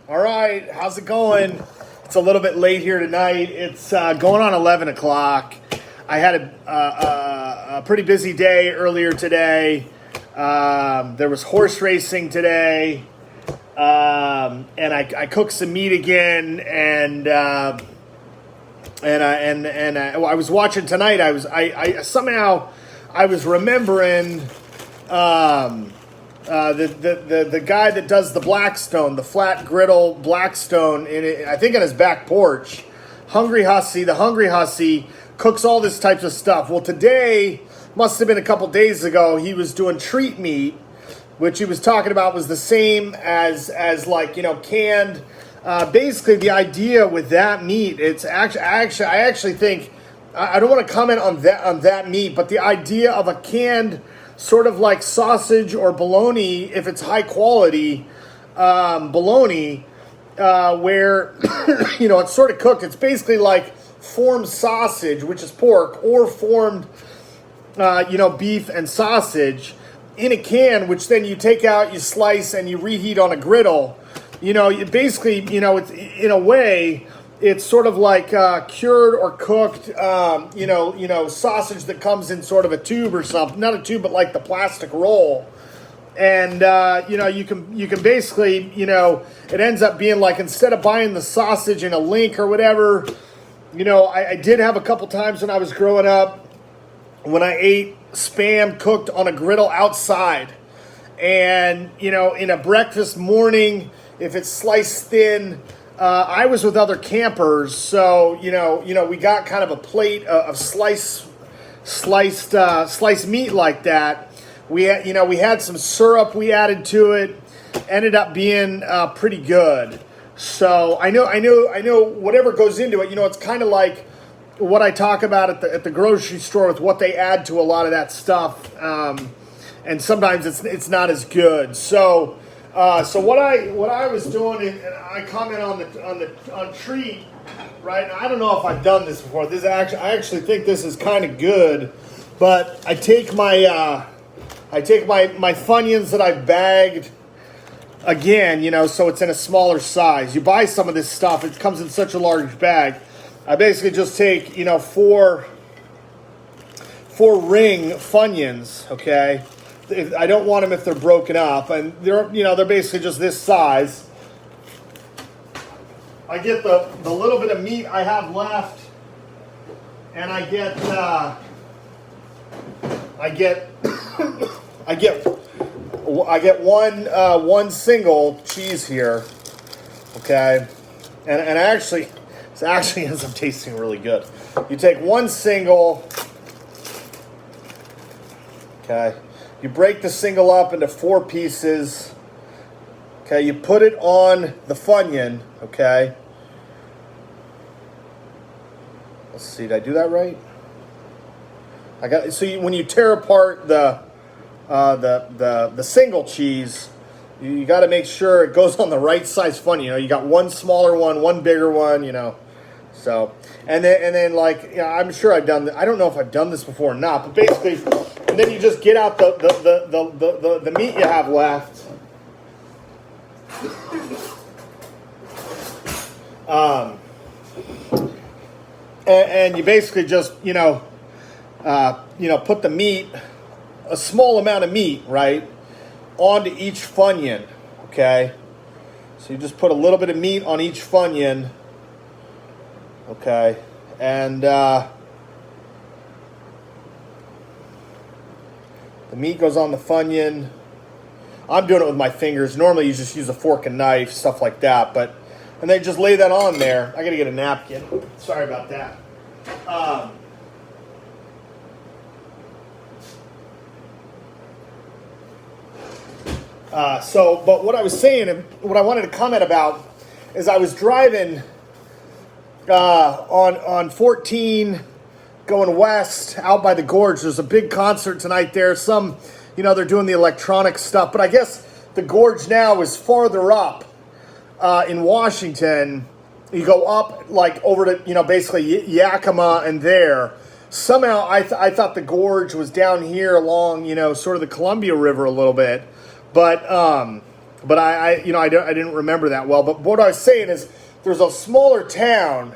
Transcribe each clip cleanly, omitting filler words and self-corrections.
All right, how's it going? It's a little bit late here tonight. It's going on 11 o'clock. I had a pretty busy day earlier today. There was horse racing today, and I cooked some meat again. And I was watching tonight. I somehow I was remembering. The guy that does the Blackstone, the flat griddle Blackstone, I think on his back porch, the Hungry Hussy cooks all this types of stuff. Well, today, must have been a couple days ago, he was doing treat meat, which he was talking about was the same as like, canned. Basically, the idea with that meat, it's I actually think, I don't want to comment on that meat, but the idea of a canned sort of like sausage or bologna, if it's high quality bologna, where it's sort of cooked. It's basically like formed sausage, which is pork, or formed beef and sausage in a can, which then you take out, you slice, and you reheat on a griddle. Basically, it's in a way. It's sort of like cured or cooked, sausage that comes in sort of a tube or something. Not a tube, but like the plastic roll. And, you can basically, it ends up being like, instead of buying the sausage in a link or whatever, I did have a couple times when I was growing up when I ate Spam cooked on a griddle outside. And, in a breakfast morning, if it's sliced thin, I was with other campers, so we got kind of a plate of sliced meat like that. We had some syrup we added to it. Ended up being pretty good. So I know whatever goes into it. It's kind of like what I talk about at the grocery store with what they add to a lot of that stuff, and sometimes it's not as good. So what I was doing, and I comment on treat, right? Now, I don't know if I've done this before. I actually think this is kind of good, but I take my Funyuns that I've bagged again, so it's in a smaller size. You buy some of this stuff; it comes in such a large bag. I basically just take four ring Funyuns, okay. I don't want them if they're broken up, and they're basically just this size. I get the little bit of meat I have left, and I get one single cheese here, okay, and actually it actually ends up tasting really good. You take one single, okay. You break the single up into 4 pieces. Okay, you put it on the Funyun. Okay. Let's see, did I do that right? When you tear apart the single cheese, you got to make sure it goes on the right size Funyun. You got one smaller one bigger one. So and then I'm sure I've done. I don't know if I've done this before or not, but basically. And then you just get out the meat you have left. And you basically just, put the meat, a small amount of meat, right, onto each Funyun, okay? So you just put a little bit of meat on each Funyun, okay? And, the meat goes on the Funyun. I'm doing it with my fingers. Normally you just use a fork and knife, stuff like that. And then just lay that on there. I gotta get a napkin. Sorry about that. But what I was saying, and what I wanted to comment about, is I was driving on 14. Going west out by the gorge. There's a big concert tonight there. They're doing the electronic stuff, but I guess the gorge now is farther up in Washington. You go up like over to basically Yakima and there. Somehow I thought the gorge was down here along sort of the Columbia River a little bit, but but I didn't remember that well. But what I was saying is, there's a smaller town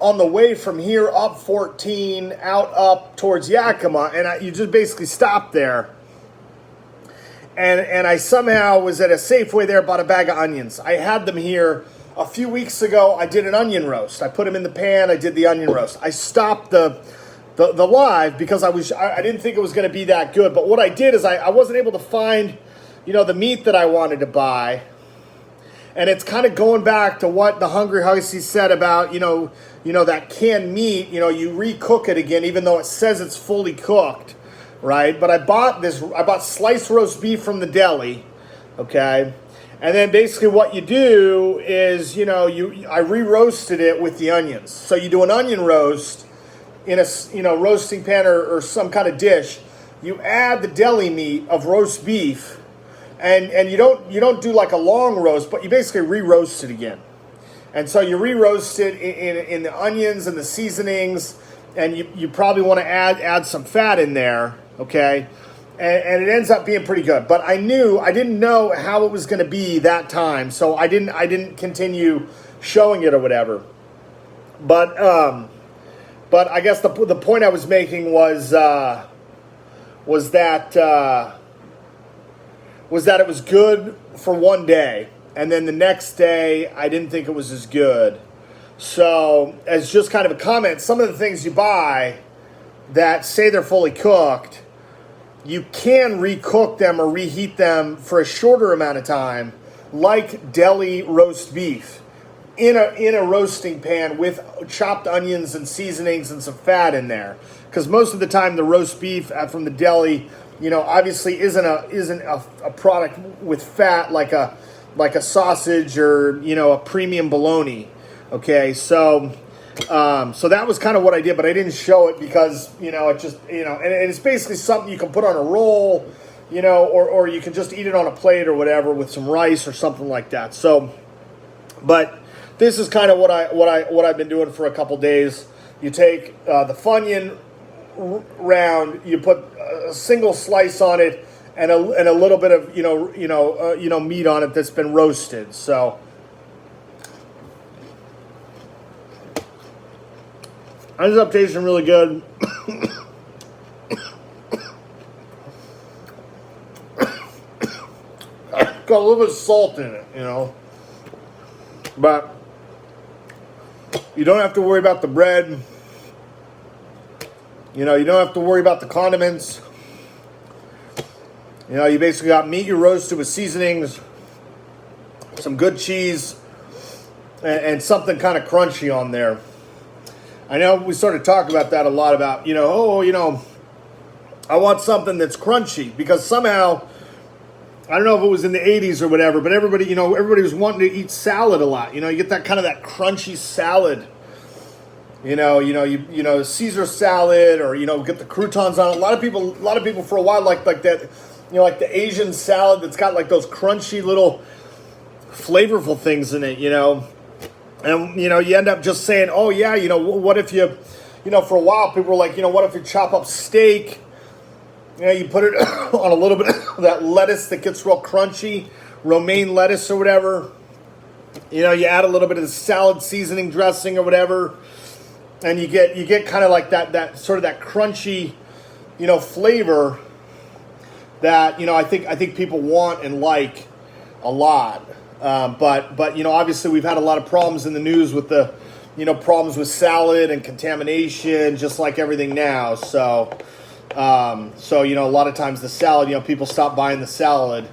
on the way from here up 14 out up towards Yakima, and you just basically stop there. And I somehow was at a Safeway there, bought a bag of onions. I had them here a few weeks ago. I did an onion roast. I put them in the pan. I did the onion roast. I stopped the live because I didn't think it was going to be that good. But what I did is I wasn't able to find, the meat that I wanted to buy. And it's kind of going back to what the Hungry Hussy said about, that canned meat, you recook it again, even though it says it's fully cooked, right? But I bought sliced roast beef from the deli, okay? And then basically what you do is, I re-roasted it with the onions. So you do an onion roast in a, roasting pan or some kind of dish. You add the deli meat of roast beef, and you don't do like a long roast, but you basically re-roast it again. And so you re-roast it in the onions and the seasonings, and you probably want to add some fat in there, okay? And it ends up being pretty good. But I didn't know how it was going to be that time, so I didn't continue showing it or whatever. But I guess the point I was making was that it was good for one day, and then the next day I didn't think it was as good. So as just kind of a comment, some of the things you buy that say they're fully cooked, you can recook them or reheat them for a shorter amount of time, like deli roast beef in a roasting pan with chopped onions and seasonings and some fat in there. Because most of the time the roast beef from the deli, obviously isn't a product with fat like a sausage or a premium bologna. Okay, so that was kind of what I did, but I didn't show it because it just and it's basically something you can put on a roll, or you can just eat it on a plate or whatever with some rice or something like that. So, but this is kind of what I've been doing for a couple days. You take the Funyun round, you put a single slice on it, and a little bit of meat on it that's been roasted. So ends up tasting really good. Got a little bit of salt in it, but you don't have to worry about the bread. You don't have to worry about the condiments. You basically got meat you roasted with seasonings, some good cheese, and something kind of crunchy on there. I know we started talking about that a lot about, I want something that's crunchy because somehow, I don't know if it was in the 80s or whatever, but everybody was wanting to eat salad a lot. You get that kind of that crunchy salad. Caesar salad, or get the croutons on it. A lot of people for a while like that, like the Asian salad that's got like those crunchy little flavorful things in it, and you end up just saying, oh yeah, what if you, for a while people were like, what if you chop up steak, you put it on a little bit of that lettuce that gets real crunchy, romaine lettuce or whatever, you add a little bit of the salad seasoning dressing or whatever. And you get kind of like that sort of that crunchy, flavor that I think people want and like a lot. But obviously we've had a lot of problems in the news with the problems with salad and contamination, just like everything now. So a lot of times the salad, people stop buying the salad,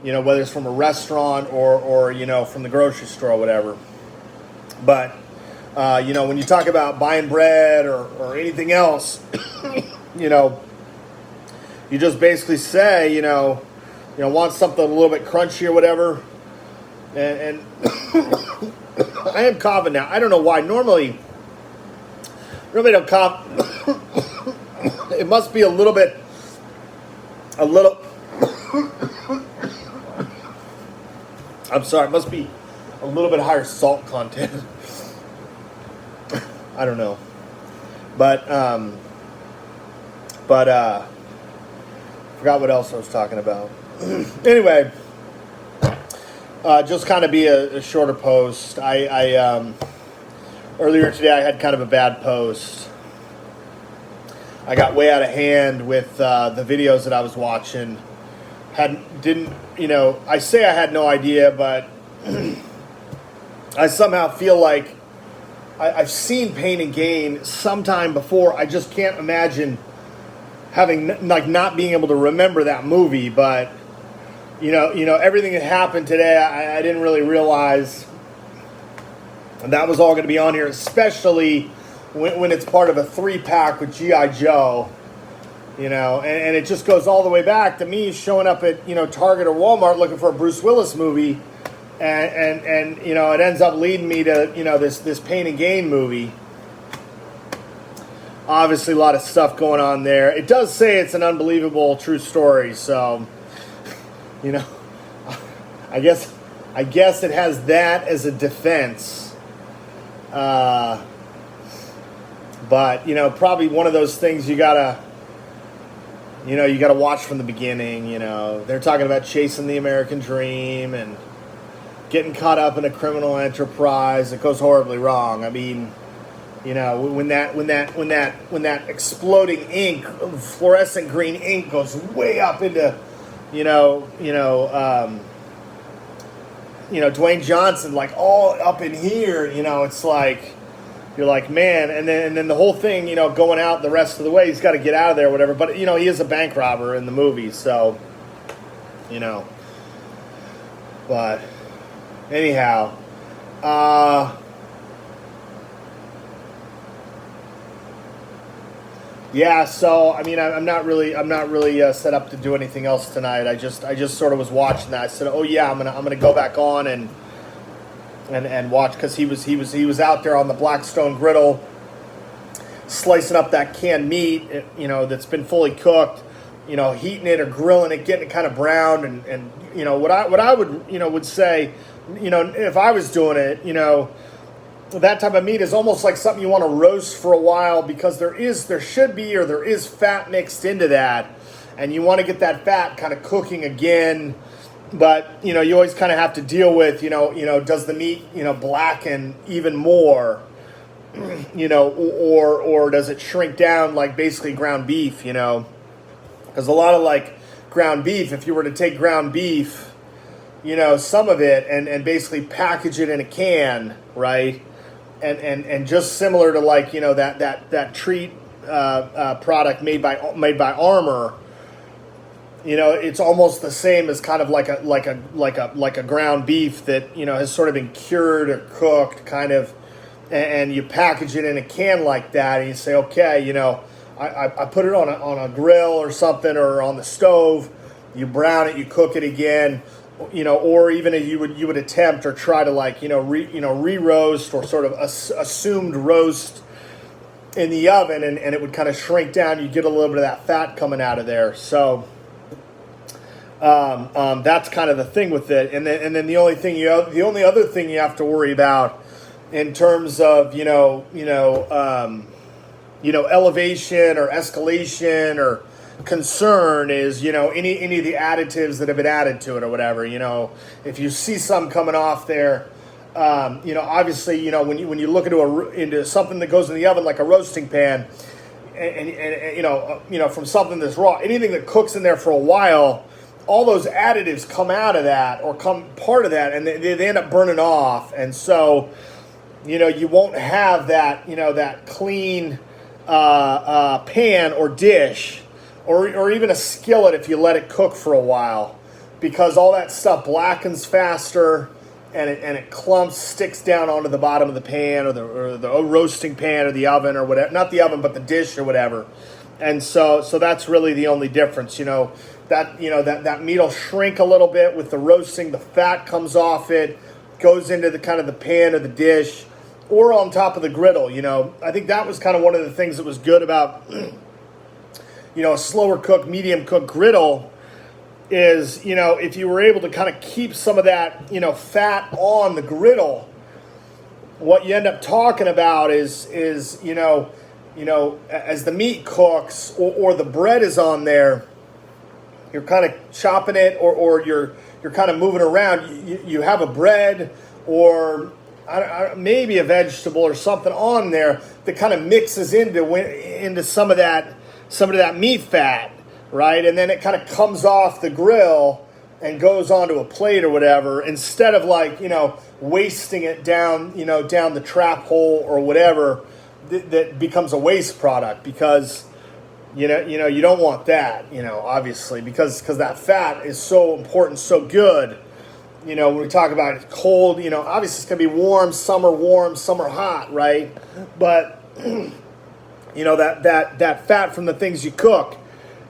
whether it's from a restaurant or from the grocery store or whatever. But when you talk about buying bread or anything else, you just basically say, want something a little bit crunchy or whatever. And I am coughing now. I don't know why. Normally I don't cough. It must be a little. I'm sorry. It must be a little bit higher salt content. I don't know, but forgot what else I was talking about. Anyway, Just kind of be a shorter post. Earlier today I had kind of a bad post. I got way out of hand with the videos that I was watching. I say I had no idea, but I somehow feel like I've seen Pain and Gain sometime before. I just can't imagine having not being able to remember that movie. But everything that happened today, I didn't really realize that was all going to be on here, especially when it's part of a 3-pack with G.I. Joe. And it just goes all the way back to me showing up at Target or Walmart looking for a Bruce Willis movie, and it ends up leading me to this Pain and Gain movie. Obviously, a lot of stuff going on there. It does say it's an unbelievable true story, so I guess it has that as a defense. But probably one of those things you gotta watch from the beginning. They're talking about chasing the American dream and getting caught up in a criminal enterprise that goes horribly wrong. I mean, when that exploding ink, fluorescent green ink, goes way up into, Dwayne Johnson, like all up in here. It's like you're like, man, and then the whole thing, going out the rest of the way, he's got to get out of there, or whatever. But he is a bank robber in the movie, so But anyhow, yeah. So I mean, I'm not really set up to do anything else tonight. I just sort of was watching that. I said, oh yeah, I'm gonna go back on and watch, because he was out there on the Blackstone griddle slicing up that canned meat, that's been fully cooked, heating it or grilling it, getting it kind of brown, and what I would say, if I was doing it, that type of meat is almost like something you want to roast for a while, because there is fat mixed into that, and you want to get that fat kind of cooking again. But you always kind of have to deal with does the meat blacken even more, or does it shrink down like basically ground beef, because a lot of like ground beef, if you were to take ground beef, some of it and basically package it in a can, right? And just similar to like that treat product made by Armor, it's almost the same as kind of like a ground beef that has sort of been cured or cooked, kind of, and you package it in a can like that, and you say, okay, I put it on a grill or something, or on the stove, you brown it, you cook it again. Or even if you would attempt or try to re-roast or sort of assumed roast in the oven, and it would kind of shrink down. You get a little bit of that fat coming out of there. So that's kind of the thing with it. And then the only other thing you have to worry about in terms of elevation or escalation or concern is any of the additives that have been added to it or whatever. If you see some coming off there, obviously when you look into something that goes in the oven like a roasting pan, and from something that's raw, anything that cooks in there for a while, all those additives come out of that or come part of that, and they end up burning off, and so you won't have that that clean pan or dish. Or even a skillet if you let it cook for a while, because all that stuff blackens faster, and it clumps, sticks down onto the bottom of the pan or the roasting pan or the oven or whatever. Not the oven, but the dish or whatever. And so that's really the only difference. That meat will shrink a little bit with the roasting. The fat comes off it, goes into the kind of the pan or the dish, or on top of the griddle. I think that was kind of one of the things that was good about a slower cook, medium cook griddle is, if you were able to kind of keep some of that, fat on the griddle, what you end up talking about is as the meat cooks or the bread is on there, you're kind of chopping it, or you're kind of moving around, you have a bread or maybe a vegetable or something on there that kind of mixes into some of that meat fat, right? And then it kind of comes off the grill and goes onto a plate or whatever, instead of wasting it down the trap hole or whatever that becomes a waste product, because you don't want that, obviously, because that fat is so important, so good. When we talk about it cold, obviously it's going to be warm, some are hot, right? But, that fat from the things you cook,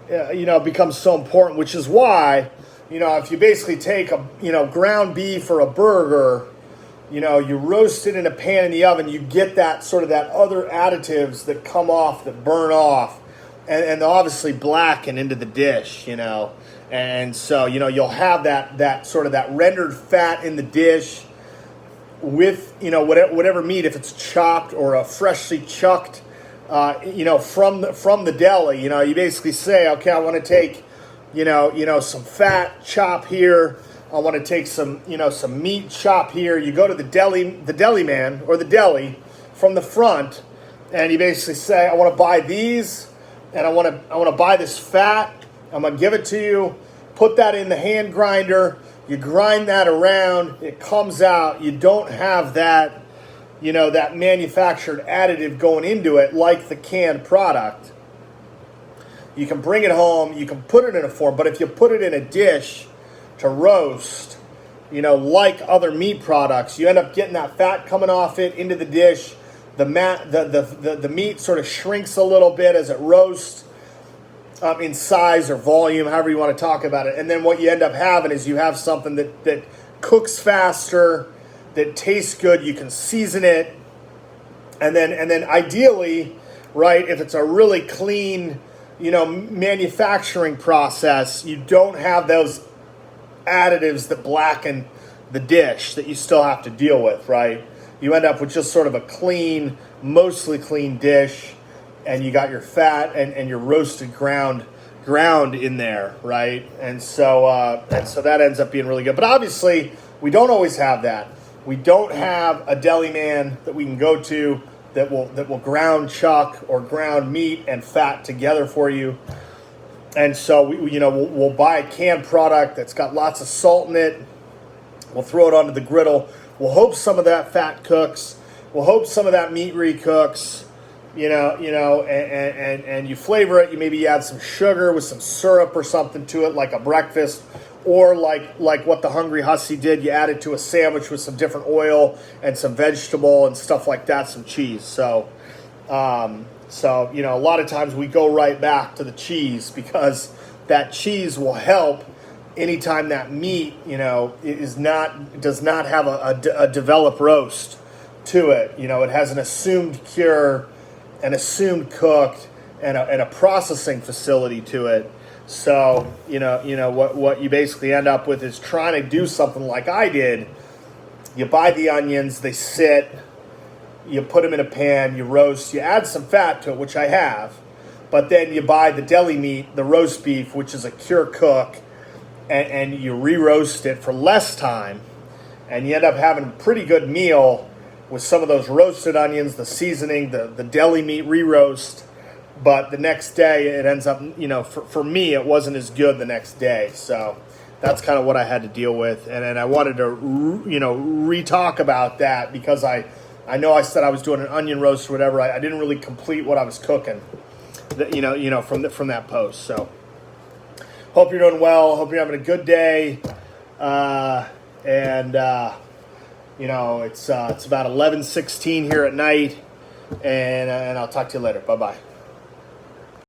becomes so important, which is why, if you basically take a, ground beef or a burger, you roast it in a pan in the oven, you get that sort of that other additives that come off, that burn off, and obviously blacken into the dish, And so, you'll have that sort of that rendered fat in the dish with, whatever meat, if it's chopped or a freshly chucked, from the deli. You basically say, okay, I want to take, some fat chop here. I want to take some meat chop here. You go to the deli man or the deli from the front, and you basically say, I want to buy these, and I want to buy this fat. I'm going to give it to you. Put that in the hand grinder. You grind that around. It comes out. You don't have that, that manufactured additive going into it like the canned product. You can bring it home. You can put it in a form. But if you put it in a dish to roast, like other meat products, you end up getting that fat coming off it into the dish. The meat sort of shrinks a little bit as it roasts. In size or volume, however you want to talk about it. And then what you end up having is you have something that cooks faster, that tastes good, you can season it, and then ideally, right, if it's a really clean, manufacturing process, you don't have those additives that blacken the dish that you still have to deal with, right? You end up with just sort of a clean, mostly clean dish, and you got your fat and your roasted ground in there, right? And so that ends up being really good. But obviously, we don't always have that. We don't have a deli man that we can go to that will ground chuck or ground meat and fat together for you. And so we'll buy a canned product that's got lots of salt in it. We'll throw it onto the griddle. We'll hope some of that fat cooks. We'll hope some of that meat recooks. And you flavor it. You add some sugar with some syrup or something to it, like a breakfast, or like what the Hungry Hussy did. You add it to a sandwich with some different oil and some vegetable and stuff like that, some cheese. So a lot of times we go right back to the cheese, because that cheese will help anytime that meat, does not have a developed roast to it. It has an assumed cure, an assumed cooked, and a processing facility to it. So, what you basically end up with is trying to do something like I did. You buy the onions, they sit, you put them in a pan, you roast, you add some fat to it, which I have, but then you buy the deli meat, the roast beef, which is a cure cook, and you re-roast it for less time, and you end up having a pretty good meal with some of those roasted onions, the seasoning, the deli meat re-roast. But the next day it ends up, for me, it wasn't as good the next day. So that's kind of what I had to deal with. And I wanted to, re-talk about that, because I know I said I was doing an onion roast or whatever. I didn't really complete what I was cooking, from that post. So hope you're doing well. Hope you're having a good day. It's about 11:16 here at night, and I'll talk to you later. Bye-bye.